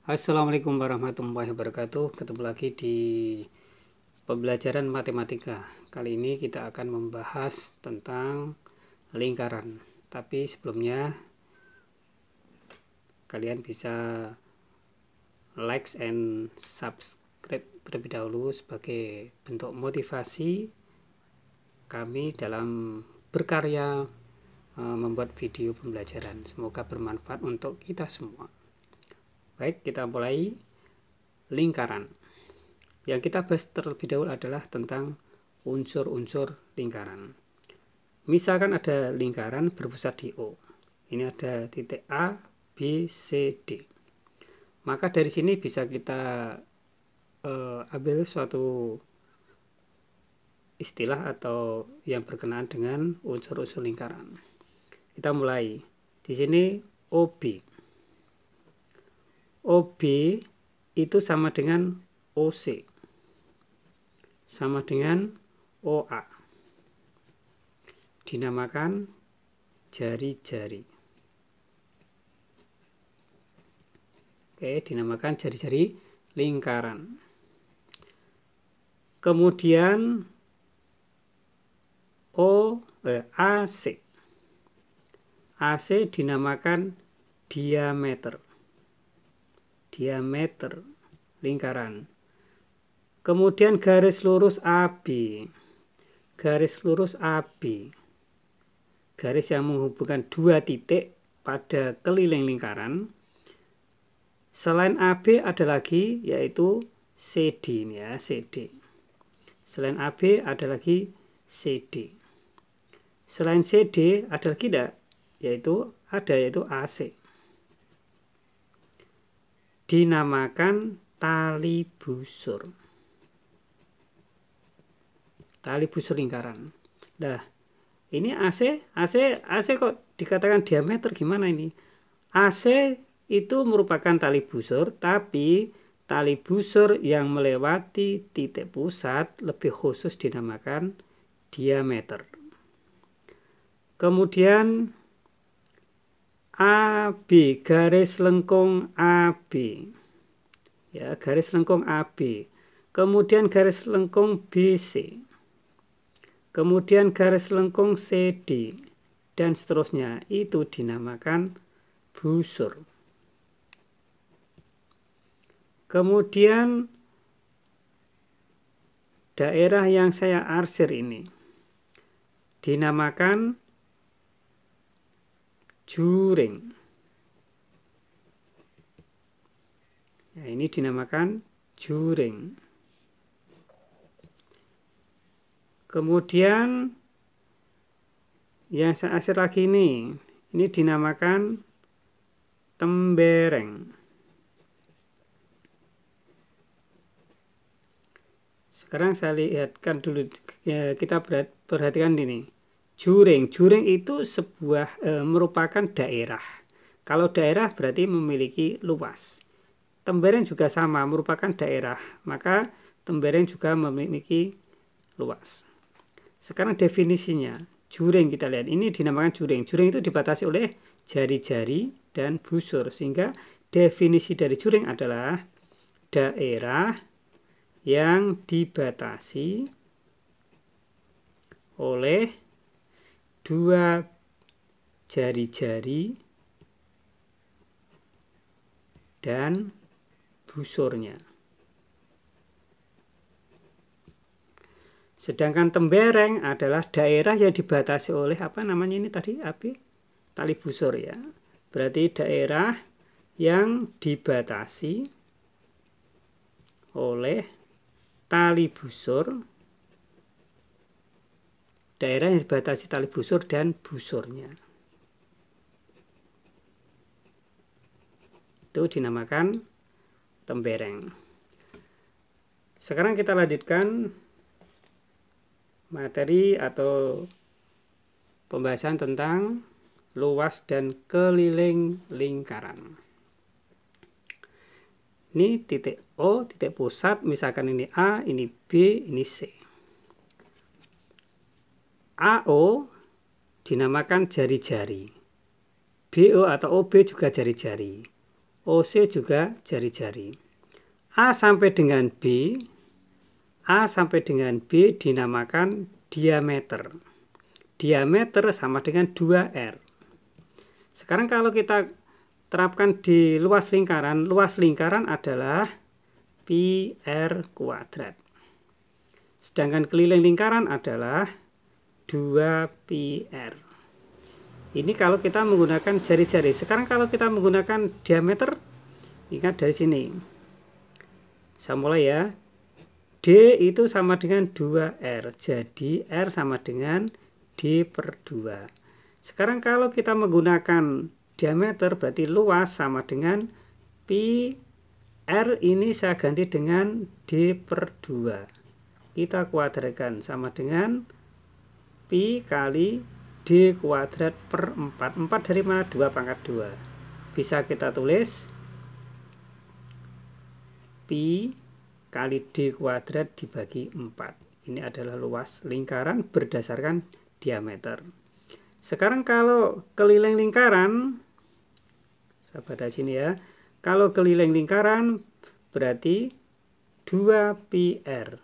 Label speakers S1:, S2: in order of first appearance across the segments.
S1: Assalamualaikum warahmatullahi wabarakatuh. Ketemu lagi di pembelajaran matematika. Kali ini kita akan membahas tentang lingkaran. Tapi sebelumnya kalian bisa like and subscribe terlebih dahulu sebagai bentuk motivasi kami dalam berkarya membuat video pembelajaran. Semoga bermanfaat untuk kita semua. Baik, kita mulai. Lingkaran. Yang kita bahas terlebih dahulu adalah tentang unsur-unsur lingkaran. Misalkan ada lingkaran berpusat di O. Ini ada titik A, B, C, D. Maka dari sini bisa kita ambil suatu istilah atau yang berkenaan dengan unsur-unsur lingkaran. Kita mulai. Di sini OB. OB itu sama dengan OC, sama dengan OA. Dinamakan jari-jari. Oke, dinamakan jari-jari lingkaran. Kemudian AC. AC dinamakan diameter. Diameter lingkaran. Kemudian garis lurus AB. Garis lurus AB. Garis yang menghubungkan dua titik pada keliling lingkaran. Selain AB ada lagi, yaitu CD ya, CD. Selain AB ada lagi CD. Selain CD ada lagi tidak? Yaitu AC. Dinamakan tali busur. Tali busur lingkaran. Nah, ini AC kok dikatakan diameter, gimana ini? AC itu merupakan tali busur, tapi tali busur yang melewati titik pusat lebih khusus dinamakan diameter. Kemudian AB, garis lengkung AB. Ya, garis lengkung AB. Kemudian garis lengkung BC. Kemudian garis lengkung CD dan seterusnya. Itu dinamakan busur. Kemudian daerah yang saya arsir ini dinamakan juring. Ya, ini dinamakan juring. Kemudian yang saya arsir lagi ini dinamakan tembereng. Sekarang saya lihatkan dulu, ya, kita perhatikan ini. Juring itu merupakan daerah. Kalau daerah berarti memiliki luas. Tembereng juga sama, merupakan daerah. Maka tembereng juga memiliki luas. Sekarang definisinya. Juring kita lihat. Ini dinamakan juring. Juring itu dibatasi oleh jari-jari dan busur. Sehingga definisi dari juring adalah daerah yang dibatasi oleh dua jari-jari dan busurnya. Sedangkan tembereng adalah daerah yang dibatasi oleh tali busur ya. Berarti daerah yang dibatasi oleh tali busur. Daerah yang dibatasi tali busur dan busurnya. Itu dinamakan tembereng. Sekarang kita lanjutkan materi atau pembahasan tentang luas dan keliling lingkaran. Ini titik O, titik pusat, misalkan ini A, ini B, ini C. AO dinamakan jari-jari. BO atau OB juga jari-jari. OC juga jari-jari. A sampai dengan B dinamakan diameter. Diameter sama dengan 2R. Sekarang kalau kita terapkan di luas lingkaran adalah pi R kuadrat. Sedangkan keliling lingkaran adalah 2pi R. Ini kalau kita menggunakan jari-jari. Sekarang kalau kita menggunakan diameter, ingat dari sini. Saya mulai ya. D itu sama dengan 2R. Jadi R sama dengan D per 2. Sekarang kalau kita menggunakan diameter berarti luas sama dengan pi R ini saya ganti dengan D per 2. Kita kuadratkan sama dengan pi kali D kuadrat per 4. 4 dari mana? 2 pangkat 2. Bisa kita tulis pi kali D kuadrat dibagi 4. Ini adalah luas lingkaran berdasarkan diameter. Sekarang kalau keliling lingkaran, saya baca sini ya. Kalau keliling lingkaran berarti 2pi R.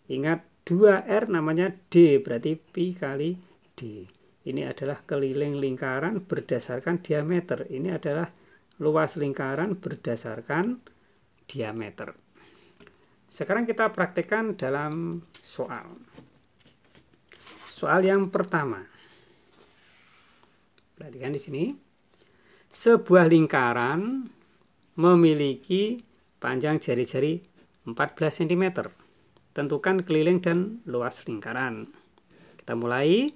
S1: Ingat 2R namanya D, berarti pi kali D. Ini adalah keliling lingkaran berdasarkan diameter. Ini adalah luas lingkaran berdasarkan diameter. Sekarang kita praktekkan dalam soal. Soal yang pertama. Perhatikan di sini. Sebuah lingkaran memiliki panjang jari-jari 14 cm. Tentukan keliling dan luas lingkaran. Kita mulai.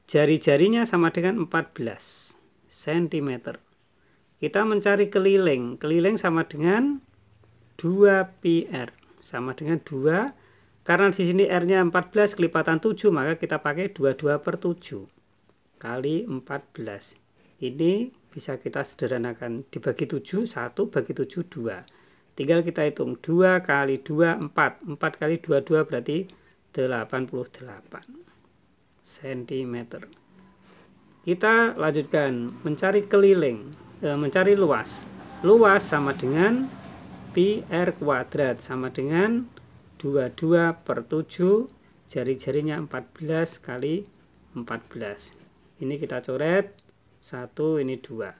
S1: Jari-jarinya sama dengan 14 cm. Kita mencari keliling. Keliling sama dengan 2pi R. Sama dengan 2. Karena di sini R-nya 14 kelipatan 7, maka kita pakai 22 per 7. Kali 14. Ini bisa kita sederhanakan. Dibagi 7, 1 bagi 7, 2. Tinggal kita hitung. 2 kali 2, 4. 4 kali 22 berarti 88 cm. Kita lanjutkan. Mencari keliling. Mencari luas. Luas sama dengan pi R kuadrat. Sama dengan 22 per 7. Jari-jarinya 14 kali 14. Ini kita coret 1, ini 2.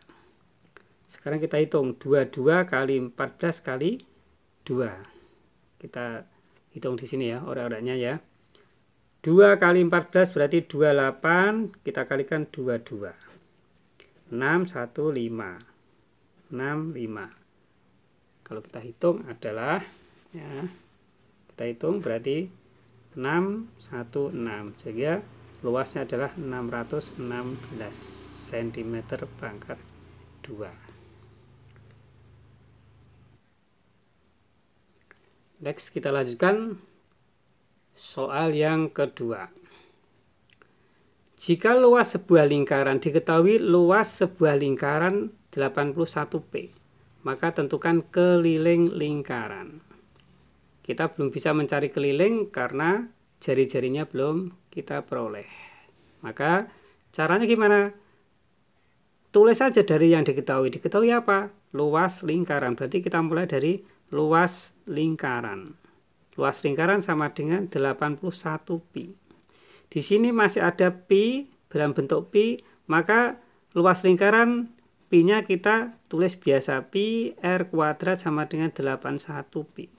S1: Sekarang kita hitung 22 kali 14 kali 2. Kita hitung di sini ya, orek-oreknya ya. 2 kali 14 berarti 28, kita kalikan 22. 6, 1, 5. 6, 5. Kalau kita hitung adalah ya, kita hitung berarti 6, 1, 6. Sehingga luasnya adalah 616 cm pangkat 2. Next kita lanjutkan soal yang kedua. Jika luas sebuah lingkaran diketahui luas sebuah lingkaran 81P, maka tentukan keliling lingkaran. Kita belum bisa mencari keliling karena jari-jarinya belum kita peroleh. Maka caranya gimana? Tulis saja dari yang diketahui. Diketahui apa? Luas lingkaran. Berarti kita mulai dari luas lingkaran. Luas lingkaran sama dengan 81pi. Di sini masih ada pi dalam bentuk pi, maka luas lingkaran pi-nya kita tulis biasa, pi R kuadrat sama dengan 81pi.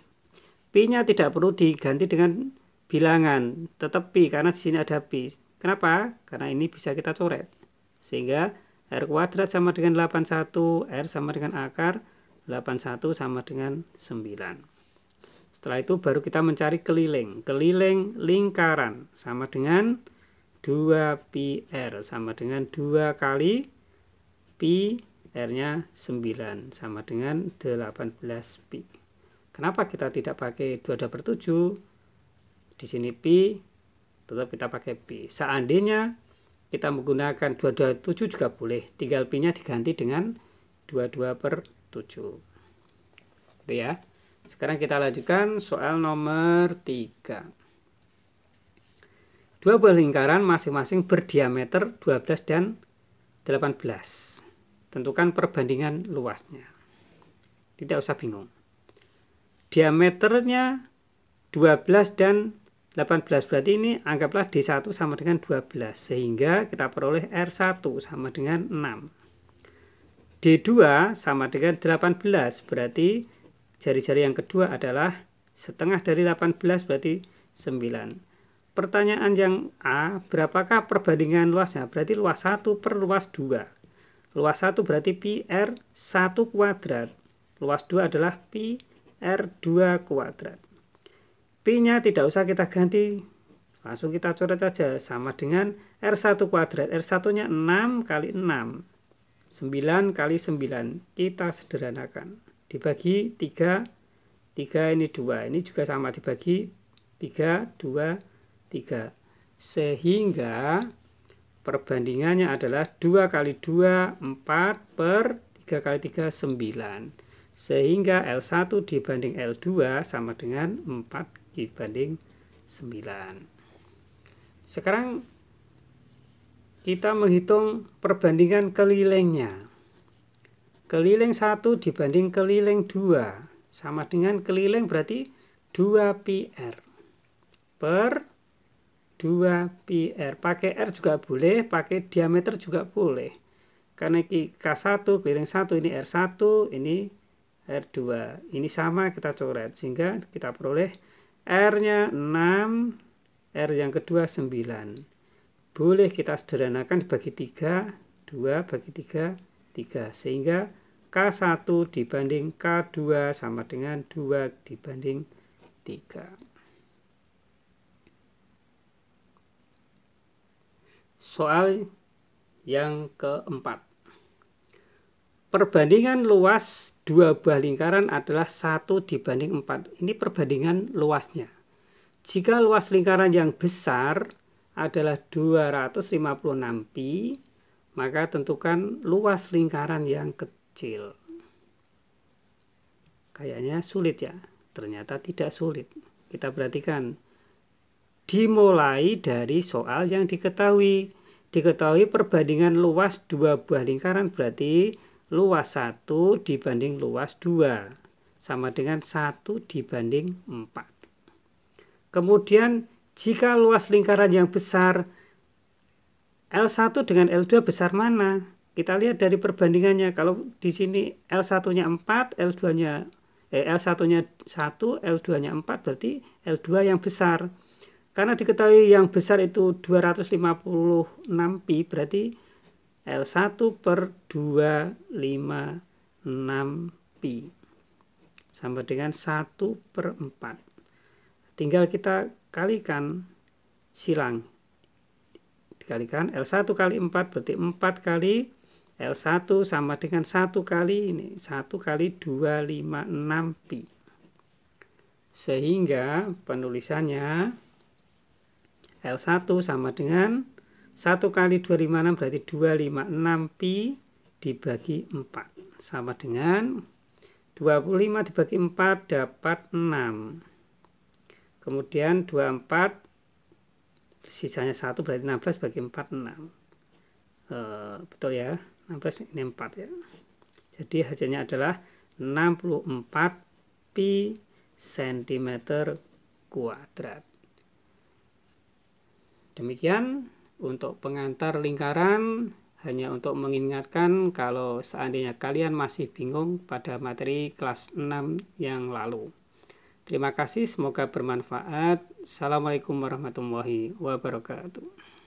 S1: Pi-nya tidak perlu diganti dengan bilangan, tetap pi karena di sini ada pi. Kenapa? Karena ini bisa kita coret. Sehingga R kuadrat sama dengan 81, R sama dengan akar 81 sama dengan 9. Setelah itu baru kita mencari keliling. Keliling lingkaran sama dengan 2pi R sama dengan 2 kali pi R-nya 9 sama dengan 18pi. Kenapa kita tidak pakai 22 per 7? Di sini pi, tetap kita pakai pi. Seandainya kita menggunakan 227 juga boleh. Tinggal pi-nya diganti dengan 22 per 7. Oke ya. Sekarang kita lanjutkan soal nomor 3. Dua buah lingkaran masing-masing berdiameter 12 dan 18. Tentukan perbandingan luasnya. tidak usah bingung. Diameternya 12 dan 18, berarti ini anggaplah D1 sama dengan 12, sehingga kita peroleh R1 sama dengan 6. D2 sama dengan 18, berarti jari-jari yang kedua adalah setengah dari 18, berarti 9. Pertanyaan yang A, berapakah perbandingan luasnya? Berarti luas 1 per luas 2. Luas 1 berarti pi R1 kuadrat. Luas 2 adalah pi R2 kuadrat. Pi-nya tidak usah kita ganti, langsung kita coret saja, sama dengan R1 kuadrat. R1-nya 6 kali 6. 9 kali 9. Kita sederhanakan. Dibagi 3, 3 ini 2. Ini juga sama, dibagi 3, 2, 3. Sehingga perbandingannya adalah 2 kali 2, 4 per 3 kali 3, 9. Sehingga L1 dibanding L2 sama dengan 4 dibanding 9. Sekarang kita menghitung perbandingan kelilingnya. Keliling 1 dibanding keliling 2 sama dengan keliling, berarti 2 pi R per 2 pi R. Pakai R juga boleh, pakai diameter juga boleh. Karena K1 keliling 1, ini R1, ini R2. Ini sama, kita coret, sehingga kita peroleh R-nya 6, R yang kedua 9. Boleh kita sederhanakan dibagi 3, 2 bagi 3, 3. Sehingga K1 dibanding K2 sama dengan 2 dibanding 3. Soal yang keempat. Perbandingan luas dua buah lingkaran adalah 1 dibanding 4. Ini perbandingan luasnya. Jika luas lingkaran yang besar adalah 256 pi, maka tentukan luas lingkaran yang kecil. Kayaknya sulit ya, ternyata tidak sulit. Kita perhatikan. Dimulai dari soal yang diketahui. Diketahui perbandingan luas dua buah lingkaran, berarti luas 1 dibanding luas 2 sama dengan 1 dibanding 4. Kemudian jika luas lingkaran yang besar, L1 dengan L2 besar mana? Kita lihat dari perbandingannya. Kalau di sini L1-nya 4, L1-nya 1, L2-nya 4, berarti L2 yang besar. Karena diketahui yang besar itu 256 pi, berarti L1 per 256 pi sama dengan 1 per 4. Tinggal kita kalikan, silang. Dikalikan L1 kali 4 berarti 4 kali L1 sama dengan 1 kali ini, 1 kali 256 pi. Sehingga penulisannya L1 sama dengan 1 kali 256 berarti 256 pi dibagi 4. Sama dengan 25 dibagi 4 dapat 6. Kemudian 24, sisanya 1 berarti 16 bagi 4, 6. Betul ya, 16 ini 4 ya. Jadi hasilnya adalah 64 pi cm kuadrat. Demikian untuk pengantar lingkaran, hanya untuk mengingatkan kalau seandainya kalian masih bingung pada materi kelas 6 yang lalu. Terima kasih, semoga bermanfaat. Assalamualaikum warahmatullahi wabarakatuh.